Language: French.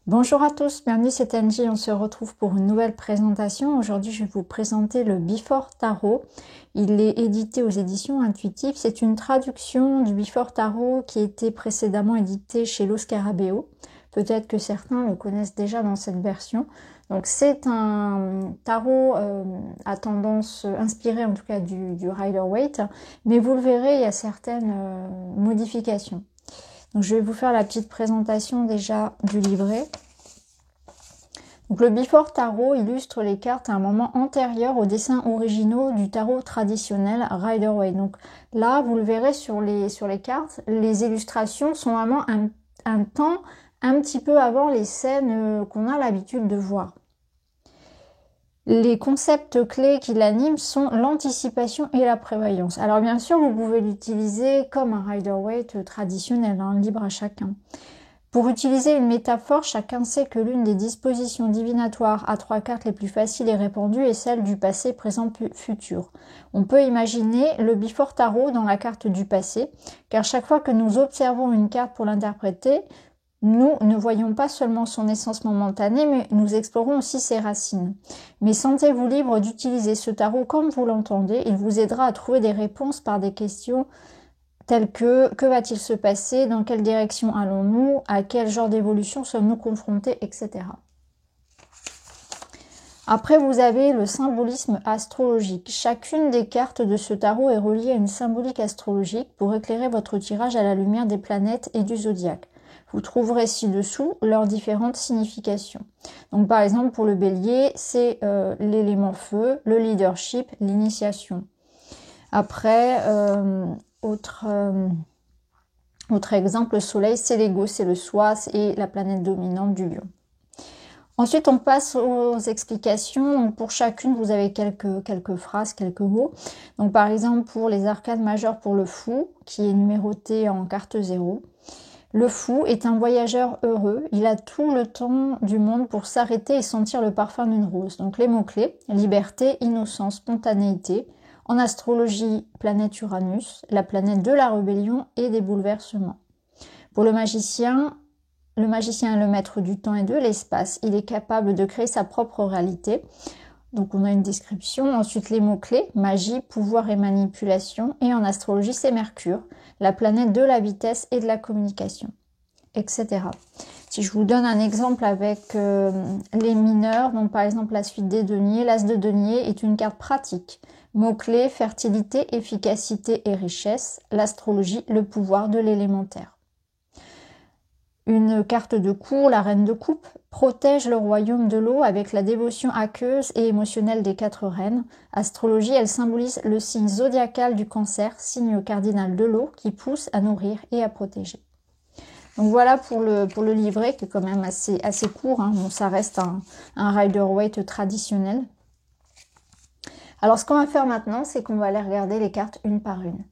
Bonjour à tous, bienvenue, c'est Angie, on se retrouve pour une nouvelle présentation. Aujourd'hui, je vais vous présenter le Before Tarot. Il est édité aux éditions Intuitives. C'est une traduction du Before Tarot qui était précédemment édité chez Lo Scarabeo. Peut-être que certains le connaissent déjà dans cette version. Donc c'est un tarot à tendance inspirée en tout cas du Rider-Waite, mais vous le verrez, il y a certaines modifications. Donc, je vais vous faire la petite présentation déjà du livret. Donc, le Before Tarot illustre les cartes à un moment antérieur aux dessins originaux du tarot traditionnel Rider-Waite. Donc là, vous le verrez sur les cartes, les illustrations sont vraiment un temps un petit peu avant les scènes qu'on a l'habitude de voir. Les concepts clés qui l'animent sont l'anticipation et la prévoyance. Alors bien sûr, vous pouvez l'utiliser comme un Rider-Waite traditionnel, libre à chacun. Pour utiliser une métaphore, chacun sait que l'une des dispositions divinatoires à 3 cartes les plus faciles et répandues est celle du passé, présent, futur. On peut imaginer le Before Tarot dans la carte du passé, car chaque fois que nous observons une carte pour l'interpréter, nous ne voyons pas seulement son essence momentanée, mais nous explorons aussi ses racines. Mais sentez-vous libre d'utiliser ce tarot comme vous l'entendez. Il vous aidera à trouver des réponses par des questions telles que va-t-il se passer, dans quelle direction allons-nous, à quel genre d'évolution sommes-nous confrontés, etc. Après, vous avez le symbolisme astrologique. Chacune des cartes de ce tarot est reliée à une symbolique astrologique pour éclairer votre tirage à la lumière des planètes et du zodiaque. Vous trouverez ci-dessous leurs différentes significations. Donc par exemple pour le bélier, c'est l'élément feu, le leadership, l'initiation. Après, autre exemple, le soleil, c'est l'ego, c'est le soi, et la planète dominante du lion. Ensuite, on passe aux explications. Donc, pour chacune, vous avez quelques phrases, quelques mots. Donc par exemple, pour les arcanes majeures pour le fou, qui est numéroté en carte 0. Le fou est un voyageur heureux, il a tout le temps du monde pour s'arrêter et sentir le parfum d'une rose. Donc les mots-clés, liberté, innocence, spontanéité. En astrologie, planète Uranus, la planète de la rébellion et des bouleversements. Pour le magicien est le maître du temps et de l'espace. Il est capable de créer sa propre réalité. Donc on a une description. Ensuite les mots-clés, magie, pouvoir et manipulation. Et en astrologie, c'est Mercure, la planète de la vitesse et de la communication, etc. Si je vous donne un exemple avec les mineurs, donc par exemple la suite des deniers, l'as de denier est une carte pratique. Mots-clés, fertilité, efficacité et richesse. L'astrologie, le pouvoir de l'élémentaire. Une carte de cour, la reine de coupe, protège le royaume de l'eau avec la dévotion aqueuse et émotionnelle des 4 reines. Astrologie, elle symbolise le signe zodiacal du Cancer, signe cardinal de l'eau qui pousse à nourrir et à protéger. Donc voilà pour le livret qui est quand même assez court. Bon, ça reste un Rider-Waite traditionnel. Alors ce qu'on va faire maintenant, c'est qu'on va aller regarder les cartes une par une.